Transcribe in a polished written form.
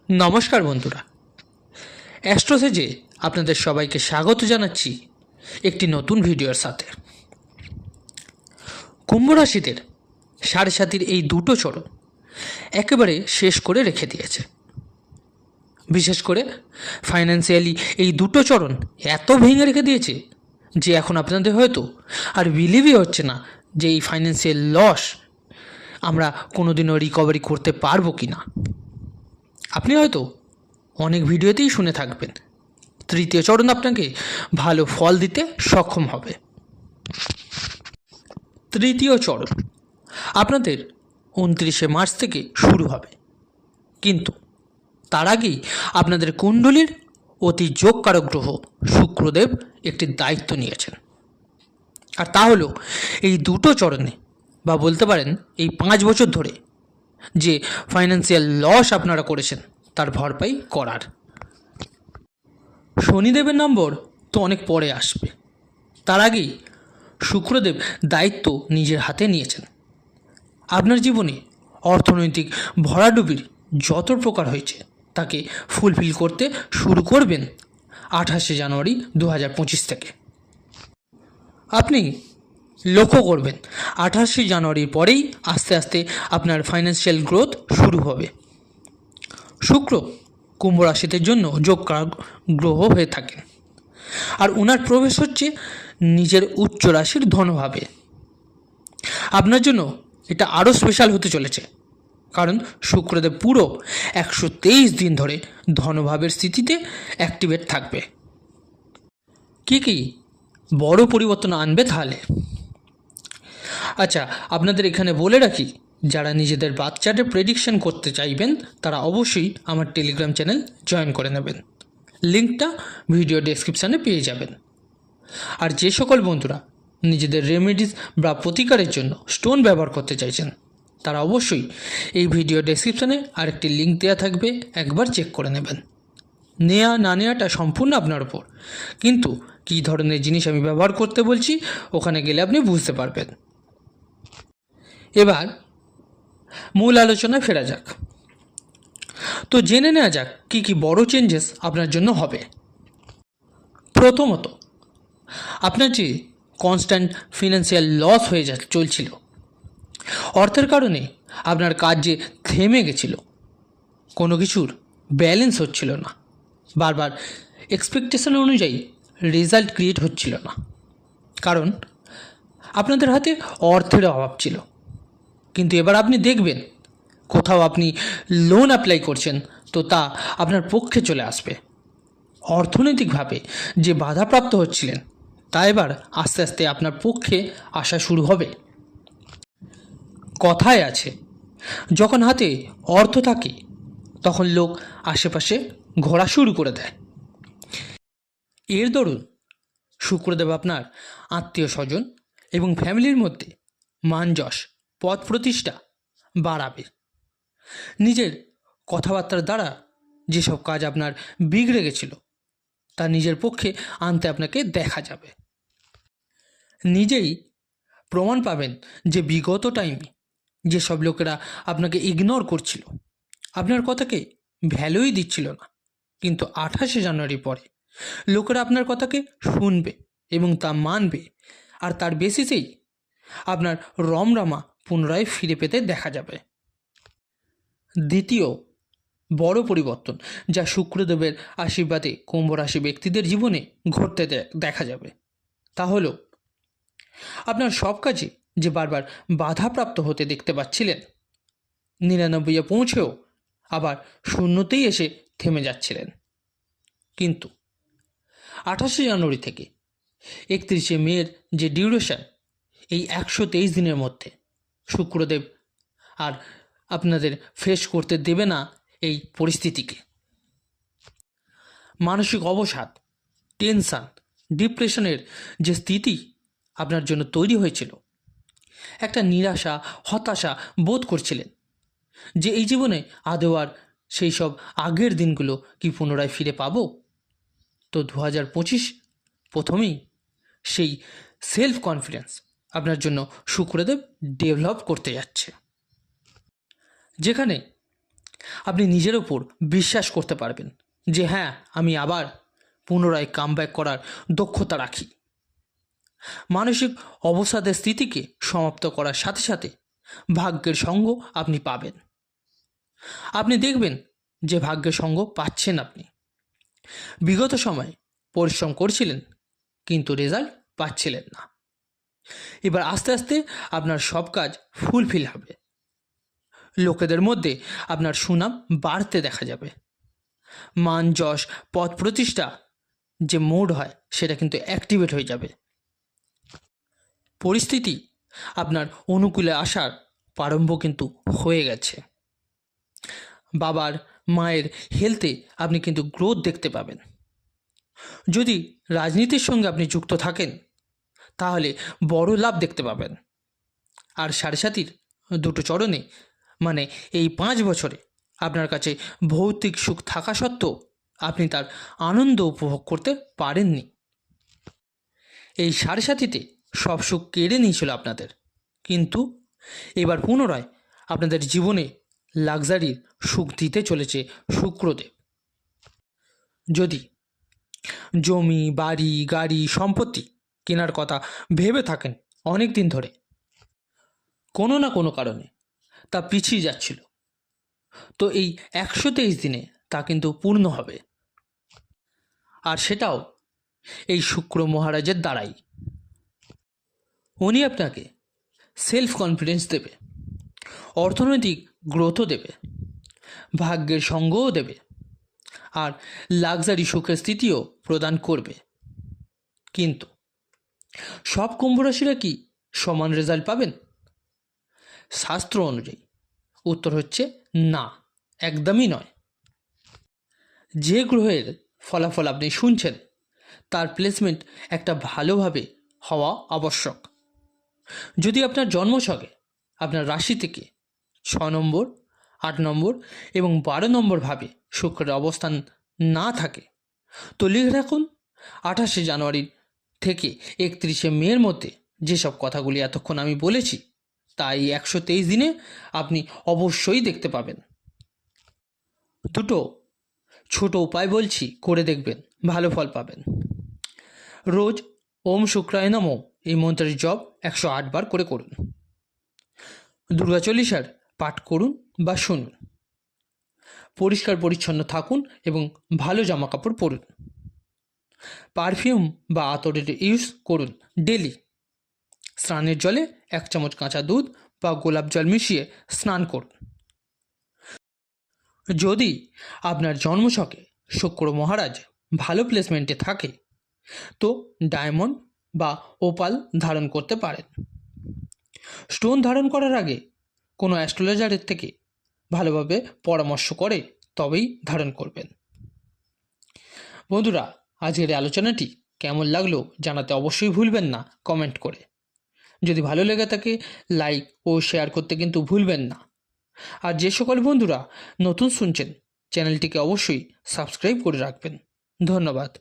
নমস্কার বন্ধুরা, অ্যাস্ট্রোসেজে আপনাদের সবাইকে স্বাগত জানাচ্ছি একটি নতুন ভিডিওর সাথে। কুম্ভ রাশিদের সাড়ে সাতির এই দুটো চরণ একেবারে শেষ করে রেখে দিয়েছে। বিশেষ করে ফাইন্যান্সিয়ালি এই দুটো চরণ এত ভেঙে রেখে দিয়েছে যে এখন আপনাদের হয়তো আর বিলিভই হচ্ছে না যে এই ফাইন্যান্সিয়াল লস আমরা কোনোদিনও রিকভারি করতে পারবো কি না। আপনি হয়তো অনেক ভিডিওতেই শুনে থাকবেন তৃতীয় চরণ আপনাকে ভালো ফল দিতে সক্ষম হবে। তৃতীয় চরণ আপনাদের 29শে মার্চ থেকে শুরু হবে, কিন্তু তার আগেই আপনাদের কুণ্ডলীর অতি যোগকারক গ্রহ শুক্রদেব একটি দায়িত্ব নিয়েছেন। আর তা হলো এই দুটো চরণে বা বলতে পারেন এই 5 বছর ধরে যে ফাইন্যান্সিয়াল লস আপনারা করেছেন তার ভরপাই করার। শনিদেবের নম্বর তো অনেক পরে আসবে, তার আগেই শুক্রদেব দায়িত্ব নিজের হাতে নিয়েছেন। আপনার জীবনে অর্থনৈতিক ভরাডুবির যত প্রকার হয়েছে তাকে ফুলফিল করতে শুরু করবেন 28শে জানুয়ারি 2025 থেকে। আপনি লক্ষ্য করবেন 28শে জানুয়ারির পরেই আস্তে আস্তে আপনার ফাইন্যান্সিয়াল গ্রোথ শুরু হবে। শুক্র কুম্ভ রাশিদের জন্য যোগকারক গ্রহ হয়ে থাকেন, আর ওনার প্রবেশ হচ্ছে নিজের উচ্চ রাশির ধনভাবে। আপনার জন্য এটা আরও স্পেশাল হতে চলেছে, কারণ শুক্রদেব পুরো 123 দিন ধরে ধনভাবের স্থিতিতে অ্যাক্টিভেট থাকবে। কি বড় পরিবর্তন আনবে তাহলে? আচ্ছা, আপনাদের এখানে বলে রাখি, যারা নিজেদের বার্থ চার্টে প্রেডিকশন করতে চাইবেন তারা অবশ্যই আমার টেলিগ্রাম চ্যানেল জয়েন করে নেবেন। লিঙ্কটা ভিডিও ডেসক্রিপশানে পেয়ে যাবেন। আর যে সকল বন্ধুরা নিজেদের রেমেডিস বা প্রতিকারের জন্য স্টোন ব্যবহার করতে চাইছেন তারা অবশ্যই এই ভিডিও ডেসক্রিপশানে আরেকটি লিঙ্ক দেওয়া থাকবে, একবার চেক করে নেবেন। নেওয়া না নেওয়াটা সম্পূর্ণ আপনার উপর, কিন্তু কী ধরনের জিনিস আমি ব্যবহার করতে বলছি ওখানে গেলে আপনি বুঝতে পারবেন। এবার মূল আলোচনায় ফেরা যাক। তো জেনে নেওয়া যাক কী বড় চেঞ্জেস আপনার জন্য হবে। প্রথমত, আপনার যে কনস্ট্যান্ট ফিনান্সিয়াল লস হয়ে চলছিল, অর্থের কারণে আপনার কাজ যে থেমে গেছিল, কোনো কিছুর ব্যালেন্স হচ্ছিল না, বারবার এক্সপেকটেশন অনুযায়ী রেজাল্ট ক্রিয়েট হচ্ছিল না, কারণ আপনাদের হাতে অর্থের অভাব ছিল। কিন্তু এবার আপনি দেখবেন কোথাও আপনি লোন অ্যাপ্লাই করছেন তো তা আপনার পক্ষে চলে আসবে। অর্থনৈতিকভাবে যে বাধাপ্রাপ্ত হচ্ছিলেন তা এবার আস্তে আস্তে আপনার পক্ষে আসা শুরু হবে। কথায় আছে, যখন হাতে অর্থ থাকে তখন লোক আশেপাশে ঘোরা শুরু করে দেয়। এর দরুন শুক্রদেব আপনার আত্মীয় স্বজন এবং ফ্যামিলির মধ্যে মান যশ পদ প্রতিষ্ঠা বাড়াবে। নিজের কথাবার্তার দ্বারা যেসব কাজ আপনার বিগড়ে গেছিল তা নিজের পক্ষে আনতে আপনাকে দেখা যাবে। নিজেই প্রমাণ পাবেন যে বিগত টাইমে যেসব লোকেরা আপনাকে ইগনোর করছিল, আপনার কথাকে ভ্যালুই দিচ্ছিল না, কিন্তু 28শে জানুয়ারি পরে লোকেরা আপনার কথাকে শুনবে এবং তা মানবে, আর তার বেসিসেই আপনার রমরমা পুনরায় ফিরে পেতে দেখা যাবে। দ্বিতীয় বড় পরিবর্তন যা শুক্রদেবের আশীর্বাদে কুম্ভ রাশি ব্যক্তিদের জীবনে ঘটতে দেখা যাবে তা হলো, আপনার সব কাজে যে বারবার বাধাপ্রাপ্ত হতে দেখতে পাচ্ছিলেন, 99-এ পৌঁছেও আবার শূন্যতেই এসে থেমে যাচ্ছিলেন, কিন্তু 28শে জানুয়ারি থেকে 31শে মের যে ডিউরেশন, এই 123 দিনের মধ্যে শুক্রদেব আর আপনাদের ফেস করতে দেবে না এই পরিস্থিতিকে। মানসিক অবসাদ, টেনশান, ডিপ্রেশনের যে স্থিতি আপনার জন্য তৈরি হয়েছিল, একটা নিরাশা হতাশা বোধ করছিলেন যে এই জীবনে আদৌ আর সেই সব আগের দিনগুলো কি পুনরায় ফিরে পাবো, তো 2025 প্রথমেই সেই সেলফ কনফিডেন্স আপনার জন্য শুক্রদেব ডেভেলপ করতে যাচ্ছে। যেখানে আপনি নিজের ওপর বিশ্বাস করতে পারবেন যে হ্যাঁ, আমি আবার পুনরায় কামব্যাক করার দক্ষতা রাখি। মানসিক অবসাদের স্থিতিকে সমাপ্ত করার সাথে সাথে ভাগ্যের সঙ্গ আপনি পাবেন। আপনি দেখবেন যে ভাগ্যের সঙ্গ পাচ্ছেন আপনি। বিগত সময়ে পরিশ্রম করছিলেন কিন্তু রেজাল্ট পাচ্ছিলেন না। এবার আস্তে আস্তে আপনার সব কাজ ফুলফিল হবে। লোকেদের মধ্যে আপনার সুনাম বাড়তে দেখা যাবে। মান, যশ, পদ প্রতিষ্ঠা যে মোড হয় সেটা কিন্তু অ্যাক্টিভেট হয়ে যাবে। পরিস্থিতি আপনার অনুকূলে আসার প্রারম্ভ কিন্তু হয়ে গেছে। বাবার, মায়ের হেলথে আপনি কিন্তু গ্রোথ দেখতে পাবেন। যদি রাজনীতির সঙ্গে আপনি যুক্ত থাকেন তাহলে বড় লাভ দেখতে পাবেন। আর সাড়ে সাতির দুটো চরণে মানে এই 5 বছরে আপনার কাছে ভৌতিক সুখ থাকা সত্ত্বেও আপনি তার আনন্দ উপভোগ করতে পারেননি। এই সাড়ে সাতিতে সব সুখ কেড়ে নিয়েছিল আপনাদের, কিন্তু এবার পুনরায় আপনাদের জীবনে লাক্সারির সুখ দিতে চলেছে শুক্রদেব। যদি জমি, বাড়ি, গাড়ি, সম্পত্তি কেনার কথা ভেবে থাকেন অনেক দিন ধরে, কোনো না কোনো কারণে তা পিছিয়ে যাচ্ছিল, তো এই 123 দিনে তা কিন্তু পূর্ণ হবে। আর সেটাও এই শুক্র মহারাজের দ্বারাই। উনি আপনাকে সেলফ কনফিডেন্স দেবে, অর্থনৈতিক গ্রোথও দেবে, ভাগ্যের সঙ্গও দেবে, আর লাক্সারি সুখের স্থিতিও প্রদান করবে। কিন্তু সব কুম্ভ রাশিরা কি সমান রেজাল্ট পাবেন? শাস্ত্র অনুযায়ী উত্তর হচ্ছে না, একদমই নয়। যে গ্রহের ফলাফল আপনি শুনছেন তার প্লেসমেন্ট একটা ভালোভাবে হওয়া আবশ্যক। যদি আপনার জন্মছকে আপনার রাশি থেকে 6 নম্বর, 8 নম্বর এবং 12 নম্বর ভাবে শুক্রের অবস্থান না থাকে তো লিখে রাখুন 28শে জানুয়ারি থেকে 31শে মের মধ্যে যেসব কথাগুলি এতক্ষণ আমি বলেছি তাই 123 দিনে আপনি অবশ্যই দেখতে পাবেন। দুটো ছোট উপায় বলছি, করে দেখবেন, ভালো ফল পাবেন। রোজ ওম শুক্রায় নমঃ এই মন্ত্রের জপ 108 বার করে করুন। দুর্গা চল্লিশার পাঠ করুন বা শুনুন। পরিষ্কার পরিচ্ছন্ন থাকুন এবং ভালো জামা কাপড় পরুন। পারফিউম বা আতরের ইউজ করুন ডেলি। স্নানের জলে 1 চামচ কাঁচা দুধ বা গোলাপ জল মিশিয়ে স্নান করুন। যদি আপনার জন্মছকে শুক্র মহারাজ ভালো প্লেসমেন্টে থাকে তো ডায়মন্ড বা ওপাল ধারণ করতে পারেন। স্টোন ধারণ করার আগে কোনো অ্যাস্ট্রোলজারের থেকে ভালোভাবে পরামর্শ করে তবেই ধারণ করবেন। বন্ধুরা, আজকের আলোচনাটি কেমন লাগলো জানাতে অবশ্যই ভুলবেন না কমেন্ট করে। যদি ভালো লেগে থাকে লাইক ও শেয়ার করতে কিন্তু ভুলবেন না। আর যে সকল বন্ধুরা নতুন শুনছেন চ্যানেলটিকে অবশ্যই সাবস্ক্রাইব করে রাখবেন। ধন্যবাদ।